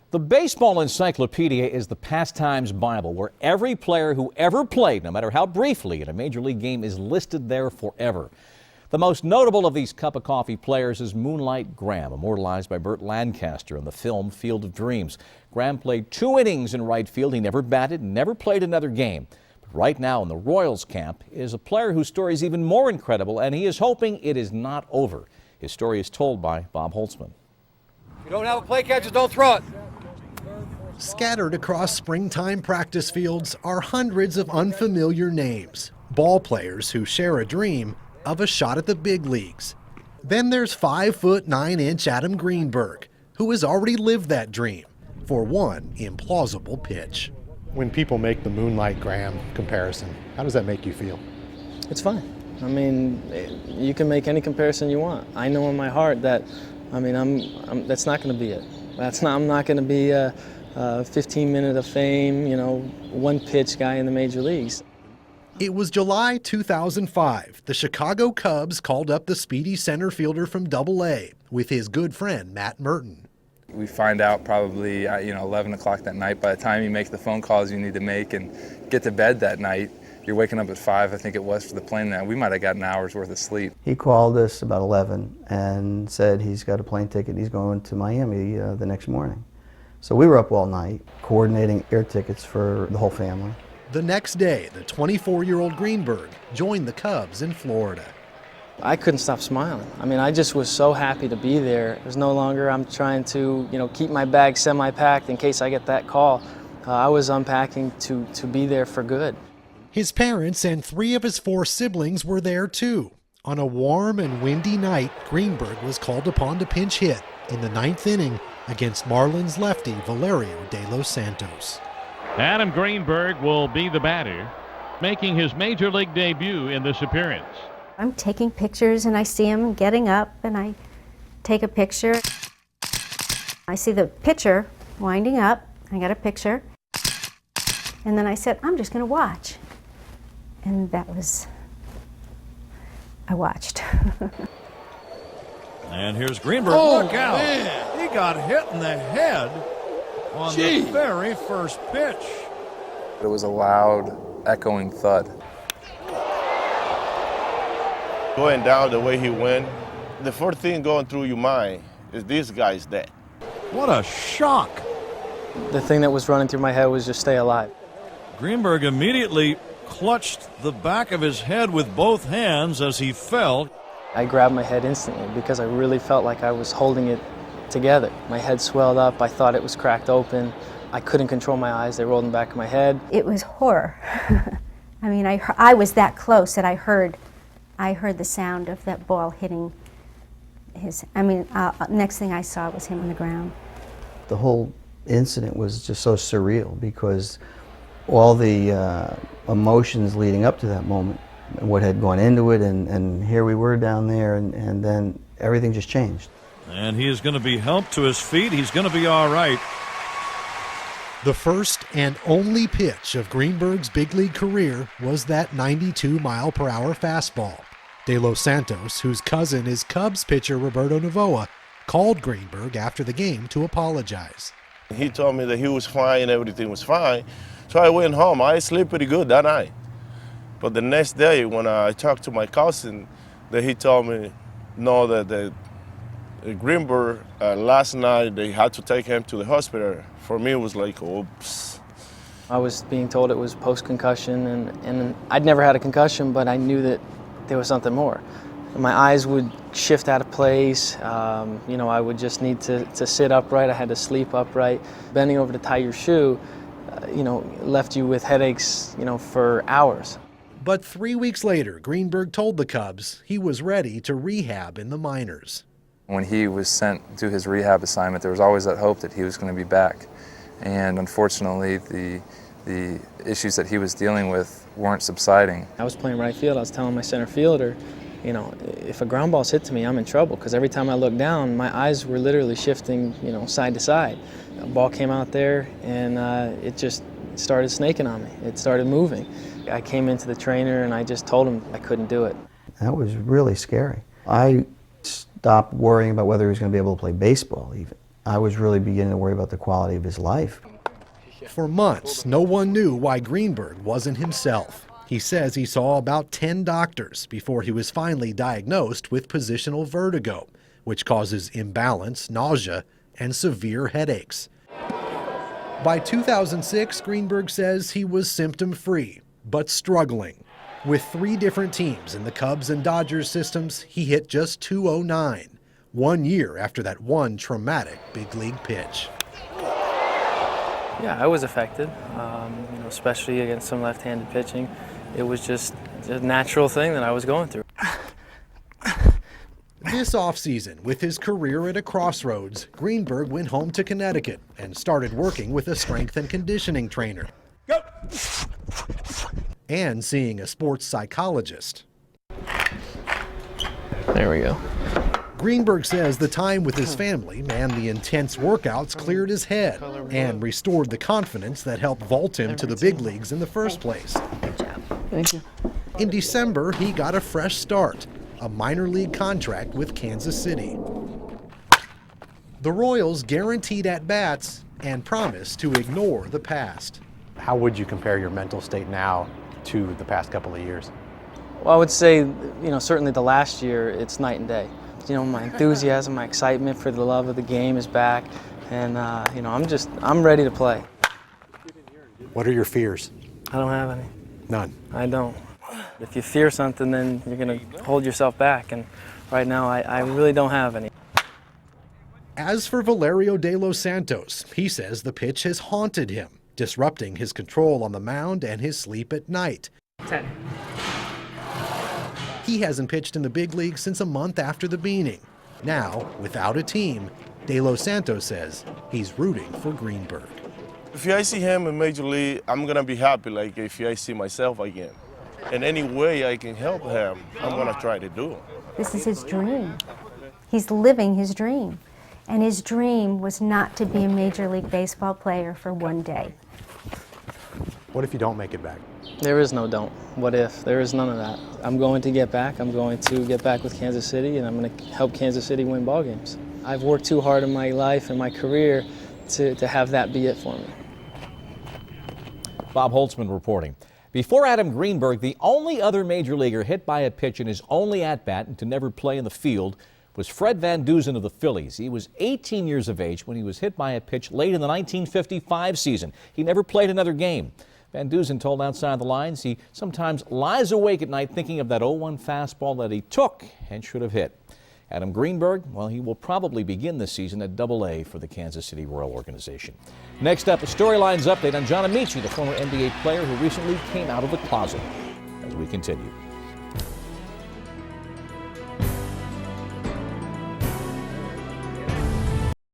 The baseball encyclopedia is the pastime's Bible, where every player who ever played, no matter how briefly, in a major league game is listed there forever. The most notable of these cup of coffee players is Moonlight Graham, immortalized by Burt Lancaster in the film Field of Dreams. Graham played 2 innings in right field. He never batted, never played another game. But right now in the Royals camp is a player whose story is even more incredible, and he is hoping it is not over. His story is told by Bob Holtzman. If you don't have a play catcher, don't throw it. Scattered across springtime practice fields are hundreds of unfamiliar names, ball players who share a dream of a shot at the big leagues. Then there's 5'9" Adam Greenberg, who has already lived that dream for one implausible pitch. When people make the Moonlight Graham comparison, how does that make you feel? It's fine. I mean, you can make any comparison you want. I know in my heart that, that's not going to be it. I'm not going to be a 15-minute of fame, one-pitch guy in the major leagues. It was July 2005. The Chicago Cubs called up the speedy center fielder from Double-A with his good friend Matt Merton. We find out probably 11 o'clock that night. By the time you make the phone calls you need to make and get to bed that night, you're waking up at 5, I think it was, for the plane. Now we might have got an hour's worth of sleep. He called us about 11 and said he's got a plane ticket. He's going to Miami the next morning. So we were up all night coordinating air tickets for the whole family. The next day, the 24-year-old Greenberg joined the Cubs in Florida. I couldn't stop smiling. I just was so happy to be there. It was no longer I'm trying to, keep my bag semi-packed in case I get that call. I was unpacking to be there for good. His parents and 3 of his 4 siblings were there too. On a warm and windy night, Greenberg was called upon to pinch hit in the 9th inning against Marlins lefty Valerio de los Santos. Adam Greenberg will be the batter, making his major league debut in this appearance. I'm taking pictures and I see him getting up and I take a picture. I see the pitcher winding up. I got a picture. And then I said, I'm just going to watch. And I watched. And here's Greenberg. Oh, look out. Man. He got hit in the head on the very first pitch. It was a loud, echoing thud. Going down the way he went, the first thing going through your mind is this guy's dead. What a shock. The thing that was running through my head was just stay alive. Greenberg immediately clutched the back of his head with both hands as he fell. I grabbed my head instantly because I really felt like I was holding it together. My head swelled up. I thought it was cracked open. I couldn't control my eyes. They rolled in the back of my head. It was horror. I was that close that I heard the sound of that ball hitting his, next thing I saw was him on the ground. The whole incident was just so surreal because all the emotions leading up to that moment, what had gone into it, and here we were down there, and then everything just changed. And he is going to be helped to his feet. He's going to be all right. The first and only pitch of Greenberg's big league career was that 92-mile-per-hour fastball. De Los Santos, whose cousin is Cubs pitcher Roberto Novoa, called Greenberg after the game to apologize. He told me that he was fine, everything was fine. So I went home. I slept pretty good that night. But the next day, when I talked to my cousin, that he told me, no, that Greenberg, last night, they had to take him to the hospital. For me, it was like, oops. I was being told it was post-concussion, and I'd never had a concussion, but I knew that there was something more. My eyes would shift out of place. I would just need to sit upright. I had to sleep upright. Bending over to tie your shoe, left you with headaches, for hours. But 3 weeks later, Greenberg told the Cubs he was ready to rehab in the minors. When he was sent to his rehab assignment, there was always that hope that he was going to be back. And unfortunately, the issues that he was dealing with weren't subsiding. I was playing right field. I was telling my center fielder, if a ground ball's hit to me, I'm in trouble, because every time I looked down, my eyes were literally shifting, side to side. A ball came out there, and it just started snaking on me. It started moving. I came into the trainer, and I just told him I couldn't do it. That was really scary. I stopped worrying about whether he was going to be able to play baseball even. I was really beginning to worry about the quality of his life. For months, no one knew why Greenberg wasn't himself. He says he saw about 10 doctors before he was finally diagnosed with positional vertigo, which causes imbalance, nausea, and severe headaches. By 2006, Greenberg says he was symptom-free, but struggling. With 3 different teams in the Cubs and Dodgers systems, he hit just .209, 1 year after that one traumatic big league pitch. Yeah, I was affected, especially against some left-handed pitching. It was just a natural thing that I was going through. This offseason, with his career at a crossroads, Greenberg went home to Connecticut and started working with a strength and conditioning trainer. Go! And seeing a sports psychologist. There we go. Greenberg says the time with his family and the intense workouts cleared his head and restored the confidence that helped vault him to the big leagues in the first place. Good job. Thank you. In December, he got a fresh start, a minor league contract with Kansas City. The Royals guaranteed at-bats and promised to ignore the past. How would you compare your mental state now to the past couple of years? Well, I would say, certainly the last year, it's night and day. My enthusiasm, my excitement for the love of the game is back, and I'm ready to play. What are your fears? I don't have any. None. I don't. If you fear something, then you're going to hold yourself back, and right now I really don't have any. As for Valerio de los Santos, he says the pitch has haunted him, disrupting his control on the mound and his sleep at night. 10. He hasn't pitched in the big league since a month after the beaning. Now, without a team, de los Santos says he's rooting for Greenberg. If I see him in Major League, I'm going to be happy, like if I see myself again. In any way I can help him, I'm going to try to do it. This is his dream. He's living his dream. And his dream was not to be a Major League Baseball player for one day. What if you don't make it back? There is no don't. What if? There is none of that. I'm going to get back. I'm going to get back with Kansas City, and I'm going to help Kansas City win ball games. I've worked too hard in my life and my career to have that be it for me. Bob Holtzman reporting. Before Adam Greenberg, the only other major leaguer hit by a pitch in his only at-bat and to never play in the field was Fred Van Dusen of the Phillies. He was 18 years of age when he was hit by a pitch late in the 1955 season. He never played another game. Van Dusen told Outside the Lines he sometimes lies awake at night thinking of that 0-1 fastball that he took and should have hit. Adam Greenberg, well, he will probably begin this season at Double-A for the Kansas City Royal organization. Next up, a Storylines update on John Amici, the former NBA player who recently came out of the closet, as we continue.